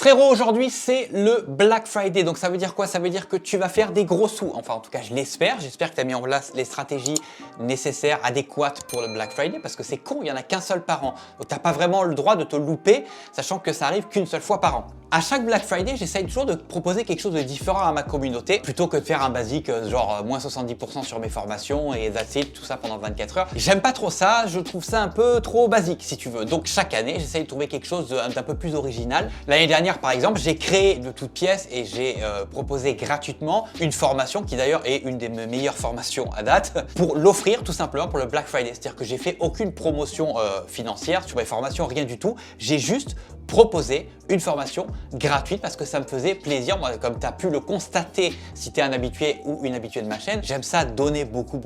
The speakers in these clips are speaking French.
Frérot, aujourd'hui c'est le Black Friday, donc ça veut dire quoi? Ça veut dire que tu vas faire des gros sous, enfin en tout cas je l'espère, j'espère que tu as mis en place les stratégies nécessaires, adéquates pour le Black Friday, parce que c'est con, il n'y en a qu'un seul par an, donc tu n'as pas vraiment le droit de te louper, sachant que ça arrive qu'une seule fois par an. À chaque Black Friday, j'essaye toujours de proposer quelque chose de différent à ma communauté, plutôt que de faire un basique genre moins 70% sur mes formations et that's it, tout ça pendant 24 heures. J'aime pas trop ça, je trouve ça un peu trop basique si tu veux, donc chaque année j'essaye de trouver quelque chose d'un peu plus original. L'année dernière par exemple, j'ai créé de toutes pièces et j'ai proposé gratuitement une formation qui d'ailleurs est une des meilleures formations à date pour l'offrir tout simplement pour le Black Friday. C'est-à-dire que j'ai fait aucune promotion financière sur mes formations, rien du tout. J'ai juste proposé une formation gratuite parce que ça me faisait plaisir. Moi, comme tu as pu le constater si tu es un habitué ou une habituée de ma chaîne, j'aime ça donner beaucoup.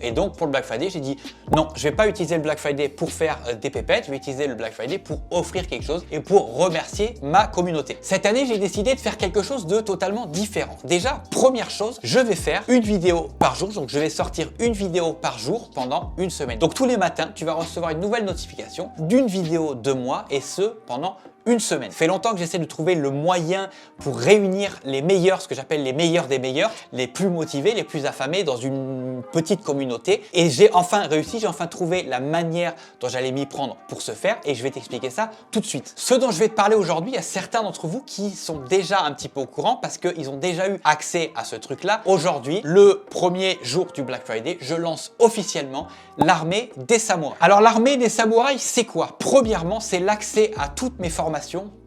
Et donc pour le Black Friday, j'ai dit non, je vais pas utiliser le Black Friday pour faire des pépettes, je vais utiliser le Black Friday pour offrir quelque chose et pour remercier ma communauté. Cette année, j'ai décidé de faire quelque chose de totalement différent. Déjà, première chose, je vais faire une vidéo par jour. Donc je vais sortir une vidéo par jour pendant une semaine. Donc tous les matins, tu vas recevoir une nouvelle notification d'une vidéo de moi et ce pendant une semaine. Ça fait longtemps que j'essaie de trouver le moyen pour réunir les meilleurs, ce que j'appelle les meilleurs des meilleurs, les plus motivés, les plus affamés dans une petite communauté. Et j'ai enfin réussi, j'ai enfin trouvé la manière dont j'allais m'y prendre pour ce faire et je vais t'expliquer ça tout de suite. Ce dont je vais te parler aujourd'hui, il y a certains d'entre vous qui sont déjà un petit peu au courant parce qu'ils ont déjà eu accès à ce truc-là. Aujourd'hui, le premier jour du Black Friday, je lance officiellement l'armée des samouraïs. Alors l'armée des samouraïs, c'est quoi? Premièrement, c'est l'accès à toutes mes formations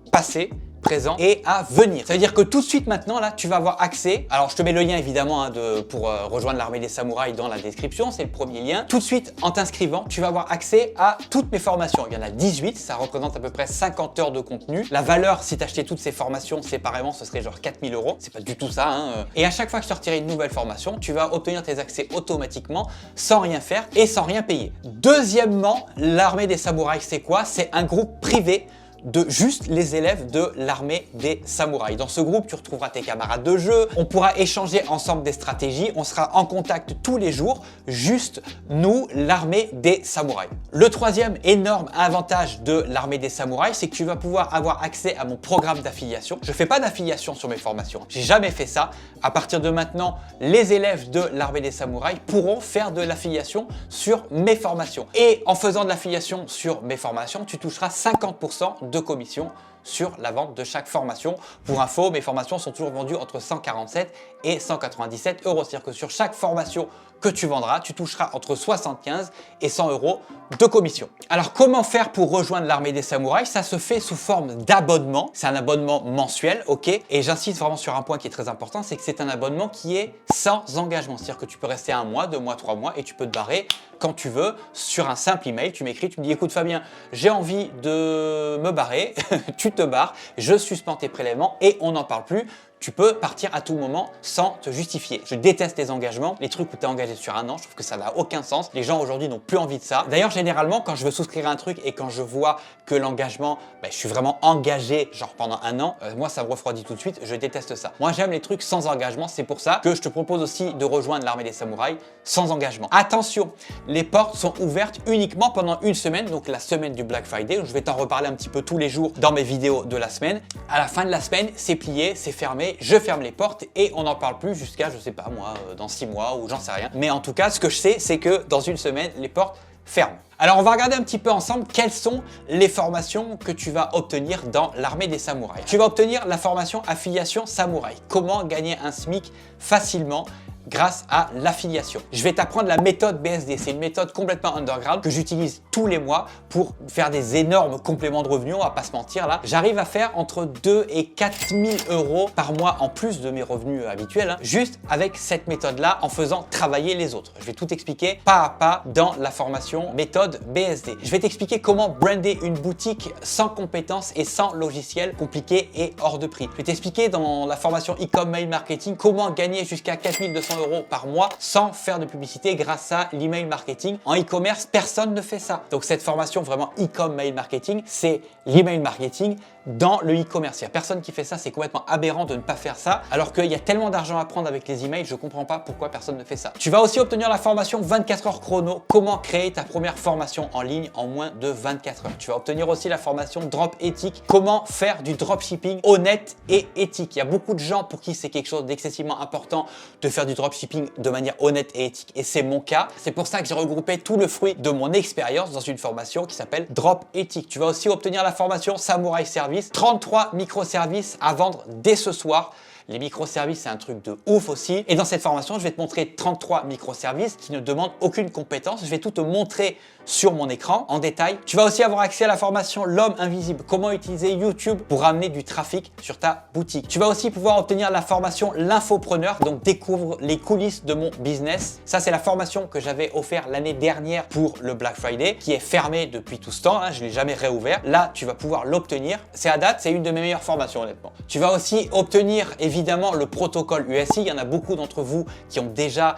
passées, présent et à venir. Ça veut dire que tout de suite maintenant là tu vas avoir accès, alors je te mets le lien évidemment pour rejoindre l'armée des samouraïs dans la description, c'est le premier lien. Tout de suite en t'inscrivant tu vas avoir accès à toutes mes formations, il y en a 18, ça représente à peu près 50 heures de contenu. La valeur si tu achetais toutes ces formations séparément ce serait genre 4000 €, c'est pas du tout ça hein. Et à chaque fois que je sortirai une nouvelle formation tu vas obtenir tes accès automatiquement sans rien faire et sans rien payer. Deuxièmement, l'armée des samouraïs c'est quoi? C'est un groupe privé de juste les élèves de l'armée des samouraïs. Dans ce groupe, tu retrouveras tes camarades de jeu, on pourra échanger ensemble des stratégies, on sera en contact tous les jours, juste nous, l'armée des samouraïs. Le troisième énorme avantage de l'armée des samouraïs, c'est que tu vas pouvoir avoir accès à mon programme d'affiliation. Je ne fais pas d'affiliation sur mes formations, j'ai jamais fait ça. À partir de maintenant, les élèves de l'armée des samouraïs pourront faire de l'affiliation sur mes formations. Et en faisant de l'affiliation sur mes formations, tu toucheras 50% de commission sur la vente de chaque formation. Pour info, mes formations sont toujours vendues entre 147 et 197 €. C'est-à-dire que sur chaque formation que tu vendras, tu toucheras entre 75 et 100 € de commission. Alors comment faire pour rejoindre l'armée des samouraïs? Ça se fait sous forme d'abonnement. C'est un abonnement mensuel, ok? Et j'insiste vraiment sur un point qui est très important, c'est que c'est un abonnement qui est sans engagement. C'est-à-dire que tu peux rester 1 mois, 2 mois, 3 mois et tu peux te barrer quand tu veux sur un simple email. Tu m'écris, tu me dis écoute Fabien, j'ai envie de me barrer, tu te barres, je suspends tes prélèvements et on n'en parle plus. Tu peux partir à tout moment sans te justifier. Je déteste les engagements, les trucs où tu es engagé sur 1 an, je trouve que ça n'a aucun sens. Les gens aujourd'hui n'ont plus envie de ça. D'ailleurs, généralement, quand je veux souscrire à un truc et quand je vois que l'engagement, je suis vraiment engagé genre pendant 1 an, moi ça me refroidit tout de suite, je déteste ça. Moi j'aime les trucs sans engagement, c'est pour ça que je te propose aussi de rejoindre l'armée des samouraïs sans engagement. Attention, les portes sont ouvertes uniquement pendant une semaine, donc la semaine du Black Friday. Je vais t'en reparler un petit peu tous les jours dans mes vidéos de la semaine. À la fin de la semaine, c'est plié, c'est fermé. Je ferme les portes et on n'en parle plus jusqu'à, je sais pas moi, dans 6 mois ou j'en sais rien. Mais en tout cas, ce que je sais, c'est que dans une semaine, les portes ferment. Alors on va regarder un petit peu ensemble quelles sont les formations que tu vas obtenir dans l'armée des samouraïs. Tu vas obtenir la formation affiliation samouraï. Comment gagner un SMIC facilement grâce à l'affiliation. Je vais t'apprendre la méthode BSD. C'est une méthode complètement underground que j'utilise tous les mois pour faire des énormes compléments de revenus. On va pas se mentir là. J'arrive à faire entre 2 et 4000 € par mois en plus de mes revenus habituels, hein, juste avec cette méthode-là en faisant travailler les autres. Je vais tout expliquer pas à pas dans la formation méthode BSD. Je vais t'expliquer comment brander une boutique sans compétences et sans logiciel compliqué et hors de prix. Je vais t'expliquer dans la formation e-com mail marketing comment gagner jusqu'à 4200 200 € par mois sans faire de publicité grâce à l'email marketing. En e-commerce, personne ne fait ça. Donc cette formation vraiment e-com mail marketing, c'est l'email marketing dans le e-commerce. Il n'y a personne qui fait ça, c'est complètement aberrant de ne pas faire ça, alors qu'il y a tellement d'argent à prendre avec les emails, je ne comprends pas pourquoi personne ne fait ça. Tu vas aussi obtenir la formation 24 heures chrono, comment créer ta première formation en ligne en moins de 24 heures. Tu vas obtenir aussi la formation drop éthique, comment faire du dropshipping honnête et éthique. Il y a beaucoup de gens pour qui c'est quelque chose d'excessivement important de faire du dropshipping de manière honnête et éthique, et c'est mon cas. C'est pour ça que j'ai regroupé tout le fruit de mon expérience dans une formation qui s'appelle Drop éthique. Tu vas aussi obtenir la formation Samouraï Service, 33 microservices à vendre dès ce soir. Les microservices, c'est un truc de ouf aussi. Et dans cette formation, je vais te montrer 33 microservices qui ne demandent aucune compétence. Je vais tout te montrer sur mon écran en détail. Tu vas aussi avoir accès à la formation L'homme invisible, comment utiliser YouTube pour ramener du trafic sur ta boutique. Tu vas aussi pouvoir obtenir la formation L'infopreneur, donc découvre les coulisses de mon business. Ça, c'est la formation que j'avais offert l'année dernière pour le Black Friday, qui est fermée depuis tout ce temps, hein, je ne l'ai jamais réouvert. Là, tu vas pouvoir l'obtenir. C'est à date, c'est une de mes meilleures formations honnêtement. Tu vas aussi obtenir évidemment le protocole USI. Il y en a beaucoup d'entre vous qui ont déjà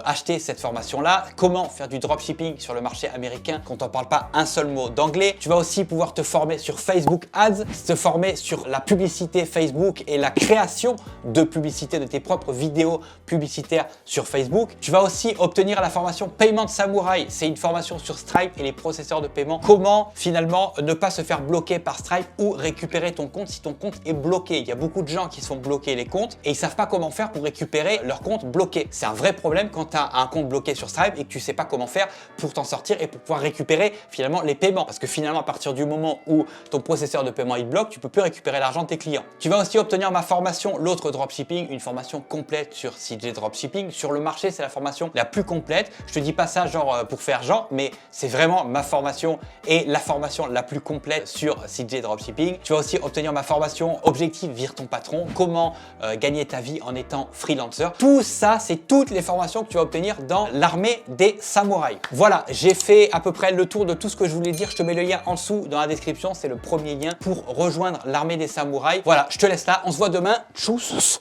acheté cette formation-là. Comment faire du dropshipping sur le marché américain quand on ne parle pas un seul mot d'anglais. Tu vas aussi pouvoir te former sur Facebook Ads, te former sur la publicité Facebook et la création de publicité de tes propres vidéos publicitaires sur Facebook. Tu vas aussi obtenir la formation Payment Samouraï. C'est une formation sur Stripe et les processeurs de paiement. Comment finalement ne pas se faire bloquer par Stripe ou récupérer ton compte si ton compte est bloqué. Il y a beaucoup de gens qui se font bloquer les comptes et ils ne savent pas comment faire pour récupérer leur compte bloqué. C'est un vrai problème quand tu as un compte bloqué sur Stripe et que tu ne sais pas comment faire pour t'en sortir et pour pouvoir récupérer finalement les paiements. Parce que finalement, à partir du moment où ton processeur de paiement il bloque, tu peux plus récupérer l'argent de tes clients. Tu vas aussi obtenir ma formation L'autre dropshipping, une formation complète sur CJ Dropshipping. Sur le marché, c'est la formation la plus complète. Je te dis pas ça genre pour faire genre, mais c'est vraiment ma formation et la formation la plus complète sur CJ Dropshipping. Tu vas aussi obtenir ma formation Objectif Vire ton patron, comment gagner ta vie en étant freelancer. Tout ça, c'est toutes les formations que tu vas obtenir dans l'armée des samouraïs. Voilà, j'ai fait à peu près le tour de tout ce que je voulais dire. Je te mets le lien en dessous dans la description, c'est le premier lien pour rejoindre l'armée des samouraïs. Voilà, je te laisse là, on se voit demain. Tchuss.